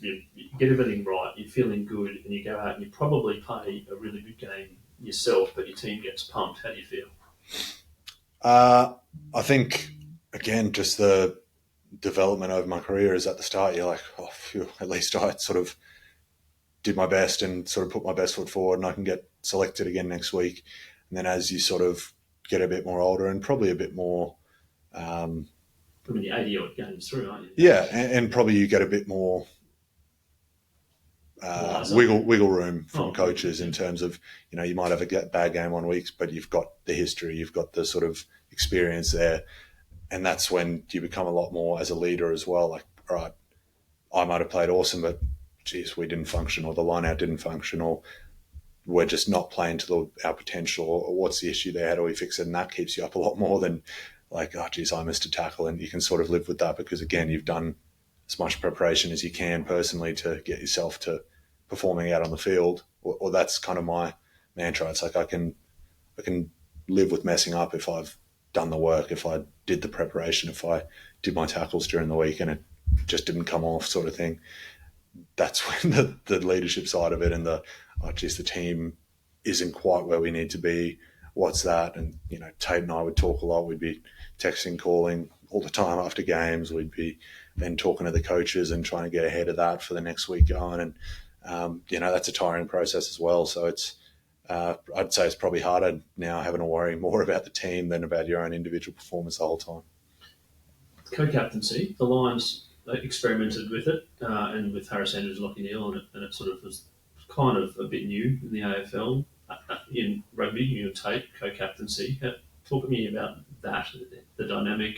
get everything right, you're feeling good, and you go out and you probably play a really good game yourself, but your team gets pumped. How do you feel? I think, again, just the development over my career is at the start, you're like, oh, phew, at least I sort of did my best and sort of put my best foot forward and I can get selected again next week. And then as you sort of get a bit more older and probably a bit more... I mean, you're 80-odd games through, aren't you? Yeah, and probably you get a bit more wiggle room from coaches in terms of, you might have a bad game one week, but you've got the history, you've got the sort of experience there. And that's when you become a lot more as a leader as well. Like, all right, I might have played awesome, but geez, we didn't function, or the lineout didn't function, or we're just not playing to our potential, or what's the issue there? How do we fix it? And that keeps you up a lot more than like, oh, geez, I missed a tackle. And you can sort of live with that because, again, you've done as much preparation as you can personally to get yourself to performing out on the field. Or that's kind of my mantra. It's like I can live with messing up if I've done the work, if I did the preparation, if I did my tackles during the week and it just didn't come off sort of thing. That's when the leadership side of it and the team isn't quite where we need to be. What's that? And, Tate and I would talk a lot. We'd be texting, calling all the time after games. We'd be then talking to the coaches and trying to get ahead of that for the next week going. And, that's a tiring process as well. So it's, I'd say it's probably harder now having to worry more about the team than about your own individual performance the whole time. Co-captaincy, the Lions experimented with it and with Harris Andrews, Lockie Neal, and it sort of was kind of a bit new in the AFL. In rugby, Tate, co-captaincy. Talk to me about that, the dynamic,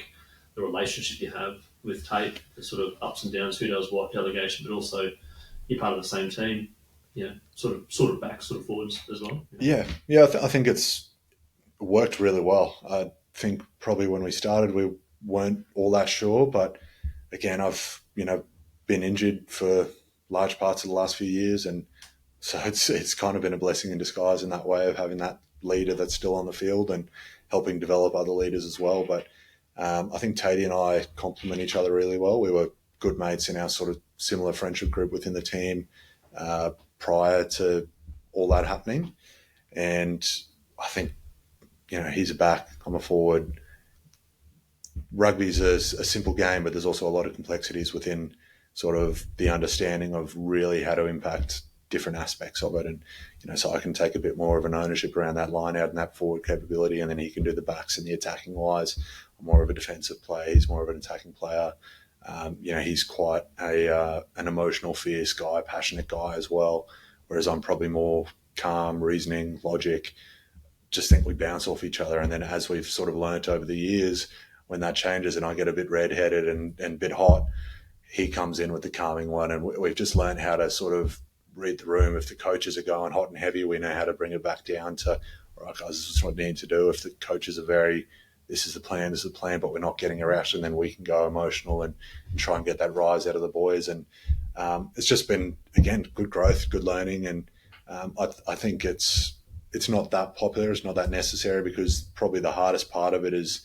the relationship you have with Tate, the sort of ups and downs, who does what delegation, but also you're part of the same team, sort of back, sort of forwards as well. Yeah. I think it's worked really well. I think probably when we started, we weren't all that sure, but again, I've been injured for large parts of the last few years, and so it's kind of been a blessing in disguise in that way of having that leader that's still on the field and helping develop other leaders as well. But I think Tatey and I complement each other really well. We were good mates in our sort of similar friendship group within the team prior to all that happening. And I think, he's a back, I'm a forward. Rugby's a simple game, but there's also a lot of complexities within sort of the understanding of really how to impact different aspects of it. And, so I can take a bit more of an ownership around that line out and that forward capability, and then he can do the backs and the attacking wise. I'm more of a defensive player. He's more of an attacking player. He's quite an emotional, fierce guy, passionate guy as well, whereas I'm probably more calm, reasoning, logic. Just think we bounce off each other. And then as we've sort of learnt over the years, when that changes and I get a bit red-headed and a bit hot, he comes in with the calming one. And we've just learned how to sort of read the room. If the coaches are going hot and heavy, we know how to bring it back down to, all right, guys, this is what we need to do. If the coaches are this is the plan, but we're not getting a ration, then we can go emotional and try and get that rise out of the boys. And it's just been, again, good growth, good learning. And I think it's not that popular, it's not that necessary, because probably the hardest part of it is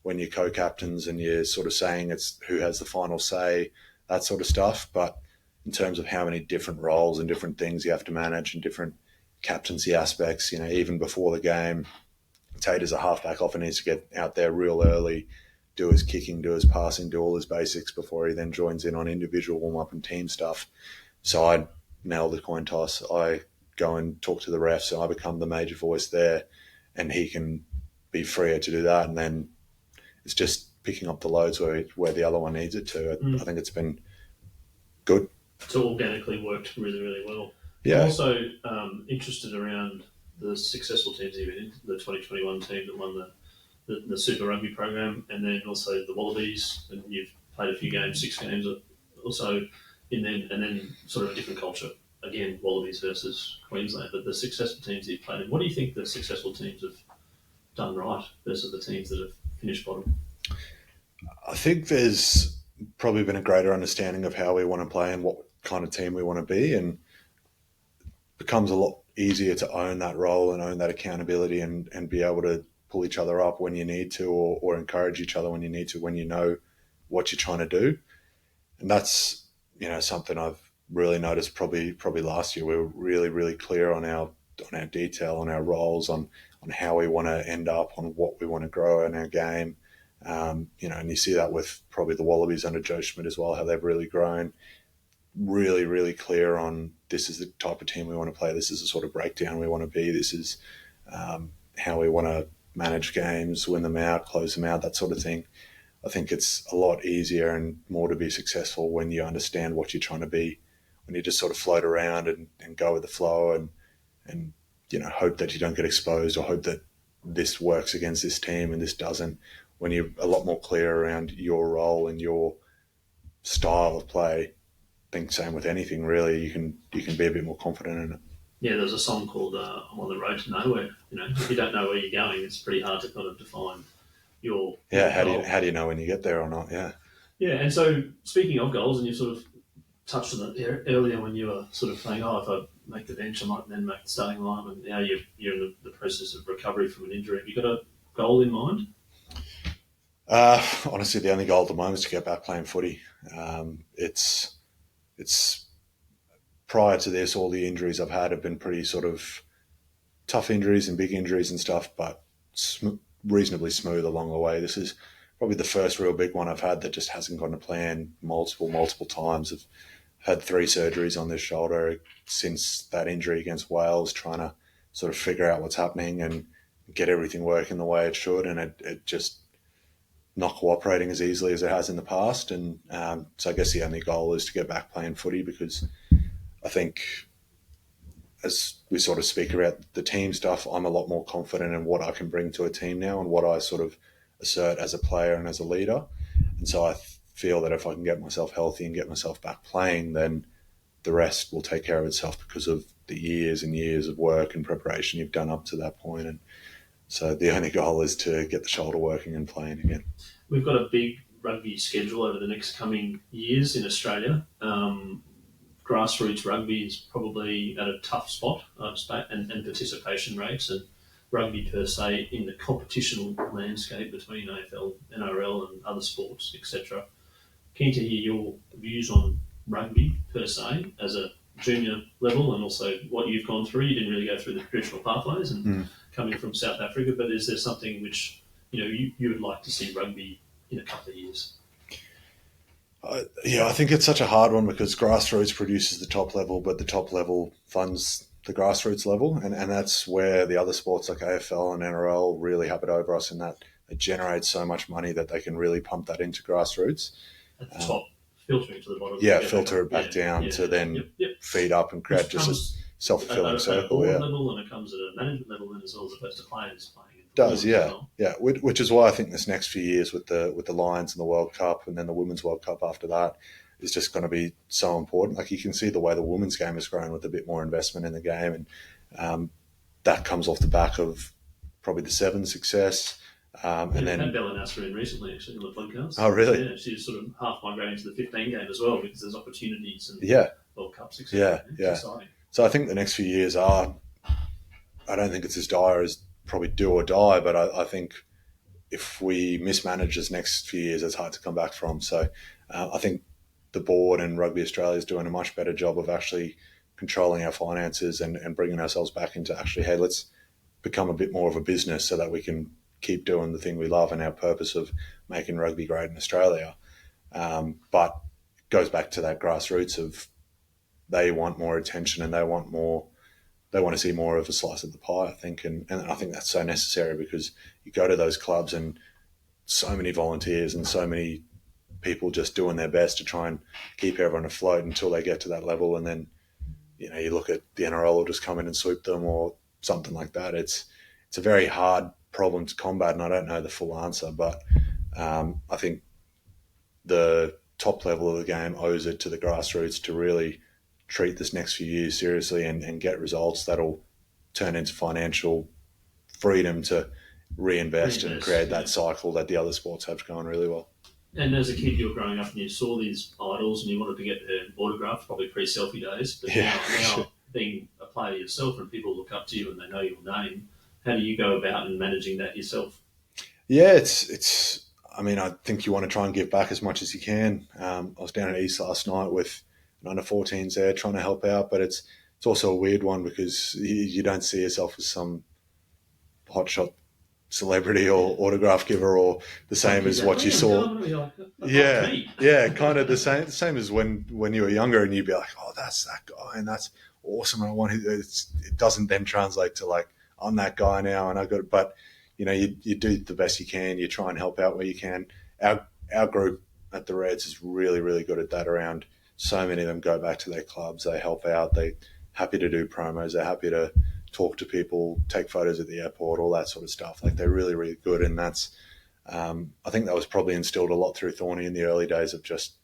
when you're co-captains and you're sort of saying it's who has the final say, that sort of stuff. But in terms of how many different roles and different things you have to manage and different captaincy aspects, even before the game, Tate as a halfback often needs to get out there real early, do his kicking, do his passing, do all his basics before he then joins in on individual warm-up and team stuff. So I nail the coin toss. I go and talk to the refs, and I become the major voice there, and he can be freer to do that. And then it's just picking up the loads where the other one needs it to. I think it's been good. So organically worked really, really well. Yeah. I'm also interested around the successful teams you've been in, the 2021 team that won the Super Rugby program, and then also the Wallabies, and you've played a few games, 6 games also in them, and then sort of a different culture. Again, Wallabies versus Queensland, but the successful teams that you've played in, what do you think the successful teams have done right versus the teams that have finished bottom? I think there's probably been a greater understanding of how we want to play and what kind of team we want to be, and it becomes a lot easier to own that role and own that accountability and be able to pull each other up when you need to, or encourage each other when you need to, when you know what you're trying to do. And that's, something I've really noticed probably last year. We were really, really clear on our detail, on our roles, on how we want to end up, on what we want to grow in our game. And you see that with probably the Wallabies under Joe Schmidt as well, how they've really grown. Really, really clear on this is the type of team we want to play. This is the sort of breakdown we want to be. This is how we want to manage games, win them out, close them out, that sort of thing. I think it's a lot easier and more to be successful when you understand what you're trying to be, when you just sort of float around and go with the flow and hope that you don't get exposed, or hope that this works against this team and this doesn't. When you're a lot more clear around your role and your style of play, I think same with anything really, you can be a bit more confident in it. Yeah, there's a song called I'm on the road to nowhere. If you don't know where you're going, it's pretty hard to kind of define your how goal. do you know when you get there or not? Yeah. And so speaking of goals, and you sort of touched on it earlier when you were sort of saying, if I make the bench, I might then make the starting line, and now you're in the process of recovery from an injury. Have you got a goal in mind? Honestly, the only goal at the moment is to get back playing footy. It's prior to this, all the injuries I've had have been pretty sort of tough injuries and big injuries and stuff, but reasonably smooth along the way. This is probably the first real big one I've had that just hasn't gone to plan multiple times. I've had 3 surgeries on this shoulder since that injury against Wales, trying to sort of figure out what's happening and get everything working the way it should, and it just not cooperating as easily as it has in the past. And so I guess the only goal is to get back playing footy, because I think as we sort of speak about the team stuff, I'm a lot more confident in what I can bring to a team now and what I sort of assert as a player and as a leader. And so I feel that if I can get myself healthy and get myself back playing, then the rest will take care of itself because of the years and years of work and preparation you've done up to that point. And so the only goal is to get the shoulder working and playing again. We've got a big rugby schedule over the next coming years in Australia. Grassroots rugby is probably at a tough spot, and participation rates and rugby per se in the competition landscape between AFL, NRL and other sports, etc. Keen to hear your views on rugby per se as a junior level, and also what you've gone through. You didn't really go through the traditional pathways and coming from South Africa, but is there something which you would like to see rugby in a couple of years? I think it's such a hard one because grassroots produces the top level, but the top level funds the grassroots level, and that's where the other sports like AFL and NRL really have it over us in that it generates so much money that they can really pump that into grassroots. At the top, filtering to the bottom. Yeah, filter it back down to then feed up and create just a self-fulfilling circle. At a board level, and it comes at a management level then as well, as opposed to players playing. Does, yeah. Which is why I think this next few years with the Lions and the World Cup and then the Women's World Cup after that is just going to be so important. Like you can see the way the women's game has grown with a bit more investment in the game, and that comes off the back of probably the Sevens success. And then had Bella Nasser in recently, actually, on the podcast. Oh, really? Yeah, she's sort of half migrating to the 15 game as well because there's opportunities and World Cups, etc. Yeah. Exciting. So I think the next few years I don't think it's as dire as probably do or die, but I think if we mismanage this next few years, it's hard to come back from. So I think the board and Rugby Australia is doing a much better job of actually controlling our finances and bringing ourselves back into actually, hey, let's become a bit more of a business so that we can keep doing the thing we love and our purpose of making rugby great in Australia. But it goes back to that grassroots of they want more attention and they want to see more of a slice of the pie, I think. And I think that's so necessary because you go to those clubs and so many volunteers and so many people just doing their best to try and keep everyone afloat until they get to that level. And then, you look at the NRL will just come in and sweep them or something like that. It's a very hard problem to combat, and I don't know the full answer, but I think the top level of the game owes it to the grassroots to really treat this next few years seriously and get results that'll turn into financial freedom to reinvest and create that cycle that the other sports have going really well. And as a kid, you were growing up and you saw these idols and you wanted to get their autograph, probably pre-selfie days. But now being a player yourself and people look up to you and they know your name, how do you go about and managing that yourself? Yeah, it's. I mean, I think you want to try and give back as much as you can. I was down at East last night with an under-14s there trying to help out, but it's also a weird one because you don't see yourself as some hotshot celebrity or autograph giver or the same as what you saw. Kind of the same as when you were younger and you'd be like, oh, that's that guy and that's awesome. I want it doesn't then translate to like, I'm that guy now and I got it. But, you do the best you can. You try and help out where you can. Our group at the Reds is really, really good at that around. So many of them go back to their clubs. They help out. They're happy to do promos. They're happy to talk to people, take photos at the airport, all that sort of stuff. Like they're really, really good. And that's, I think that was probably instilled a lot through Thorny in the early days of just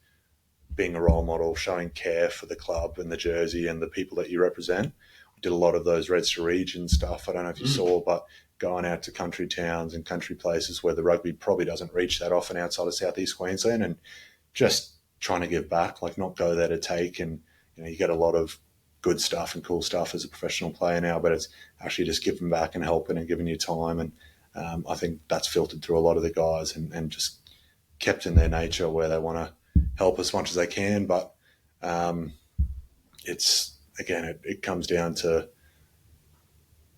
being a role model, showing care for the club and the jersey and the people that you represent. We did a lot of those Reds to Region stuff. I don't know if you saw, but going out to country towns and country places where the rugby probably doesn't reach that often outside of Southeast Queensland and just trying to give back, like not go there to take. And, you get a lot of good stuff and cool stuff as a professional player now, but it's actually just giving back and helping and giving you time. And I think that's filtered through a lot of the guys and just kept in their nature where they want to help as much as they can. But it comes down to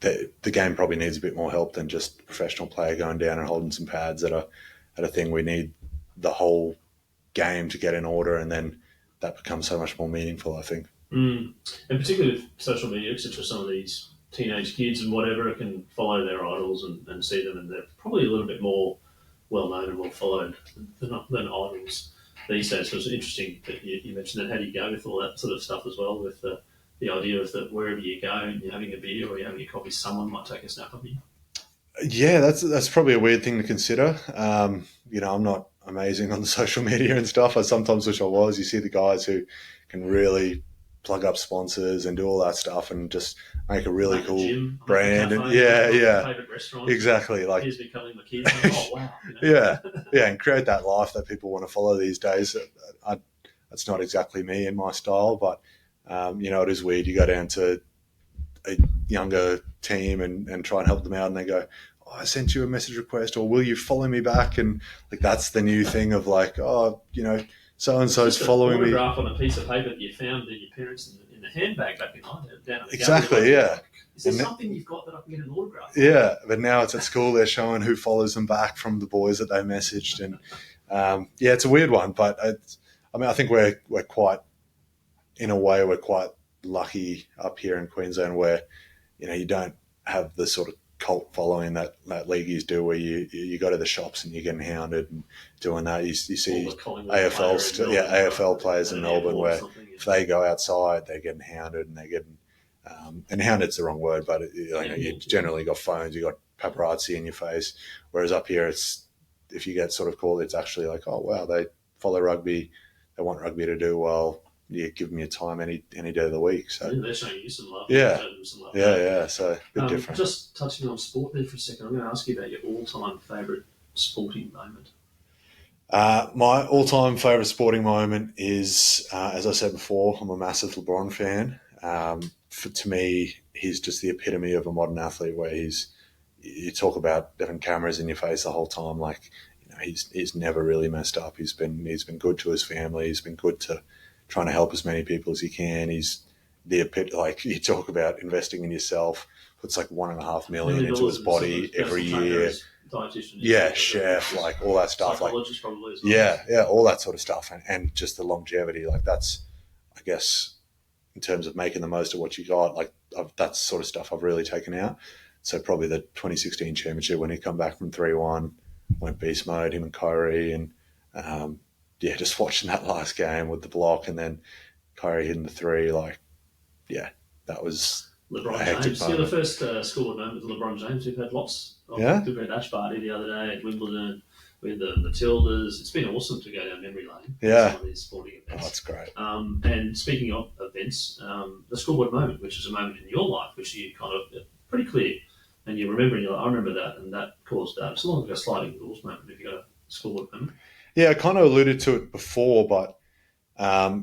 the game probably needs a bit more help than just a professional player going down and holding some pads at a thing. We need the whole game to get in order, and then that becomes so much more meaningful, I think. And particularly with social media, etc., some of these teenage kids and whatever can follow their idols and see them, and they're probably a little bit more well-known and well-followed than idols these days. So it's interesting that you mentioned that. How do you go with all that sort of stuff as well, with the idea of that wherever you go and you're having a beer or you're having a coffee, someone might take a snap of you? Yeah, that's probably a weird thing to consider. I'm amazing on the social media and stuff. I sometimes wish I was. You see the guys who can really plug up sponsors and do all that stuff and just make a really cool gym, brand. And favorite restaurant. exactly. Like, here's me cuddling my kids. Like, oh wow. And create that life that people want to follow these days. That's not exactly me and my style, but it is weird. You go down to a younger team and try and help them out, and they go, "Oh, I sent you a message request," or "Will you follow me back?" And like that's the new thing of like, "Oh, so and so's following me." Autograph on a piece of paper that you found in your parents in the handbag back behind it, down at the exactly, gallery. yeah. Is there something you've got that I can get an autograph? Yeah, but now it's at school. They're showing who follows them back from the boys that they messaged, and it's a weird one. But I think we're quite, in a way, we're quite lucky up here in Queensland where you don't have the sort of cult following that leagueies do, where you go to the shops and you're getting hounded and doing that. You see AFL players in Melbourne where if they go outside, they're getting hounded and they're getting and hounded's the wrong word, but you generally got phones, you got paparazzi in your face. Whereas up here, it's if you get sort of called, it's actually like, oh wow, they follow rugby, they want rugby to do well. You give them your time any day of the week. So they're showing you some love. Yeah. So a bit different. Just touching on sport there for a second, I'm going to ask you about your all-time favourite sporting moment. My all-time favourite sporting moment is, as I said before, I'm a massive LeBron fan. To me, he's just the epitome of a modern athlete. Where you talk about having cameras in your face the whole time. Like he's never really messed up. He's been good to his family. He's been good to trying to help as many people as he can. He's like you talk about investing in yourself. Puts like $1.5 million into his body every year. Dietitian, chef, like all that stuff. Psychologist probably as well. Yeah, all that sort of stuff, and just the longevity. Like that's, I guess, in terms of making the most of what you got. Like that's sort of stuff I've really taken out. So probably the 2016 championship when he come back from 3-1, went beast mode, him and Kyrie, and just watching that last game with the block and then Kyrie hitting the three, that was LeBron a hectic James. moment. The first scoreboard moment with LeBron James. We've had lots. Took a dash party the other day at Wimbledon with the Matildas. It's been awesome to go down memory lane. Yeah. Some of these sporting events. Oh, that's great. And speaking of events, the scoreboard moment, which is a moment in your life which you kind of pretty clear, and you remember, and you're like, I remember that, and that caused it's almost like a sliding doors moment if you got a scoreboard moment. Yeah, I kind of alluded to it before, but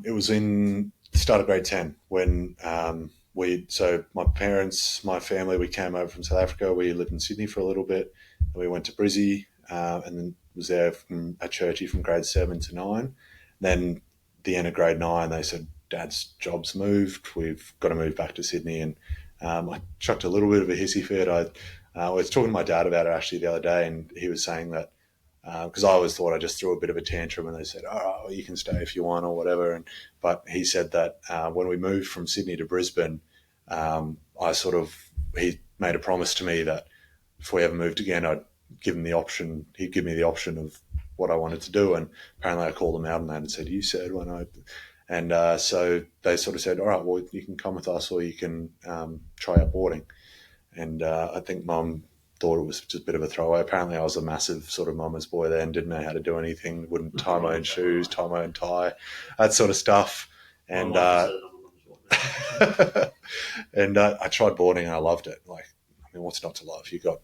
it was in the start of grade 10 when my parents, my family, we came over from South Africa. We lived in Sydney for a little bit, and we went to Brizzy, and then was there at Churchy from grade 7 to 9. Then the end of grade 9, they said, Dad's job's moved. We've got to move back to Sydney. And I chucked a little bit of a hissy fit. I was talking to my dad about it actually the other day, and he was saying that because I always thought I just threw a bit of a tantrum and they said, oh, you can stay if you want or whatever. But he said that when we moved from Sydney to Brisbane, he made a promise to me that if we ever moved again, I'd give him the option. He'd give me the option of what I wanted to do. And apparently I called him out on that and said, you said when I... And so they sort of said, all right, well, you can come with us or you can try out boarding. And I think Mum thought it was just a bit of a throwaway. Apparently I was a massive sort of mama's boy then, didn't know how to do anything, wouldn't tie my own shoes, tie my own tie, that sort of stuff. And and I tried boarding and I loved it. Like, I mean, what's not to love? You got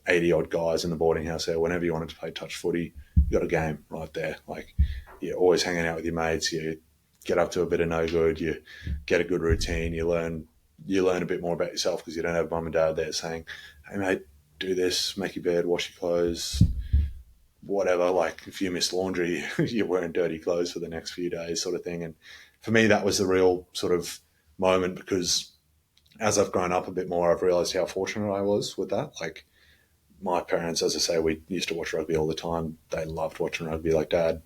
80-odd guys in the boarding house there. Whenever you wanted to play touch footy, you got a game right there. Like, you're always hanging out with your mates. You get up to a bit of no good. You get a good routine. You learn a bit more about yourself because you don't have mum and dad there saying, hey, mate, do this, make your bed, wash your clothes, whatever. Like, if you miss laundry, you're wearing dirty clothes for the next few days sort of thing. And for me, that was the real sort of moment because as I've grown up a bit more, I've realised how fortunate I was with that. Like, my parents, as I say, we used to watch rugby all the time. They loved watching rugby. Like, Dad,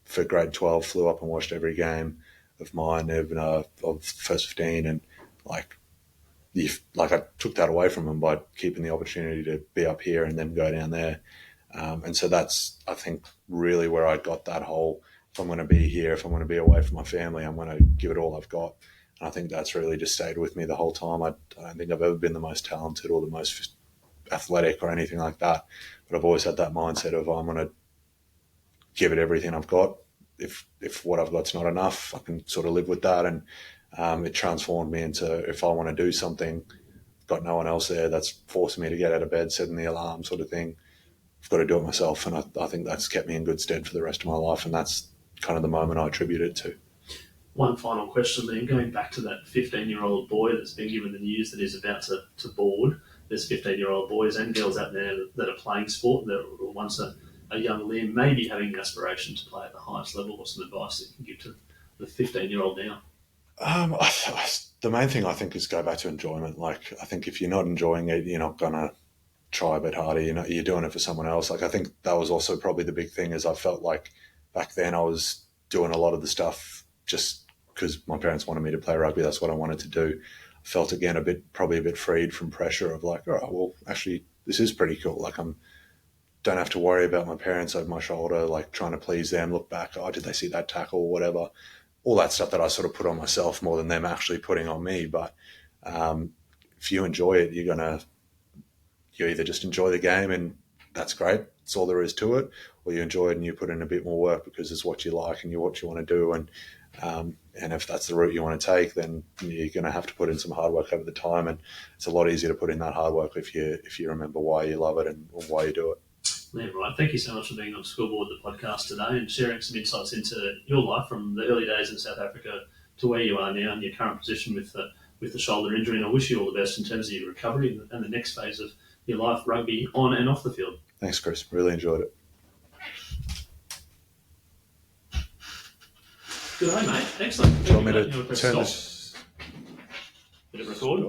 for grade 12, flew up and watched every game of mine, even of first 15. And, I took that away from him by keeping the opportunity to be up here and then go down there. And so that's, I think, really where I got that whole, if I'm going to be here, if I'm going to be away from my family, I'm going to give it all I've got. And I think that's really just stayed with me the whole time. I don't think I've ever been the most talented or the most athletic or anything like that. But I've always had that mindset of I'm going to give it everything I've got. If what I've got's not enough, I can sort of live with that. And it transformed me into, if I want to do something, got no one else there that's forcing me to get out of bed, setting the alarm sort of thing. I've got to do it myself. And I think that's kept me in good stead for the rest of my life. And that's kind of the moment I attribute it to. One final question, Liam. Going back to that 15-year-old boy that's been given the news that he's about to board, there's 15-year-old boys and girls out there that are playing sport, that were once a young Liam, maybe having the aspiration to play at the highest level. What's some advice that you can give to the 15-year-old now? The main thing I think is go back to enjoyment. Like, I think if you're not enjoying it, you're not going to try a bit harder. You're doing it for someone else. Like, I think that was also probably the big thing, is I felt like back then I was doing a lot of the stuff just because my parents wanted me to play rugby. That's what I wanted to do. I felt, again, probably a bit freed from pressure of like, all right, well, actually, this is pretty cool. Like, don't have to worry about my parents over my shoulder, like trying to please them, look back, oh, did they see that tackle or whatever. All that stuff that I sort of put on myself more than them actually putting on me. But if you enjoy it, you either just enjoy the game and that's great, that's all there is to it, or you enjoy it and you put in a bit more work because it's what you like and what you want to do. And if that's the route you want to take, then you're going to have to put in some hard work over the time. And it's a lot easier to put in that hard work if you remember why you love it and why you do it. Liam Wright, thank you so much for being on Scoreboard, the podcast today, and sharing some insights into your life from the early days in South Africa to where you are now and your current position with the shoulder injury. And I wish you all the best in terms of your recovery and the next phase of your life, rugby, on and off the field. Thanks, Chris. Really enjoyed it. Good day, mate. Excellent. Do you want me to turn this? Did it record?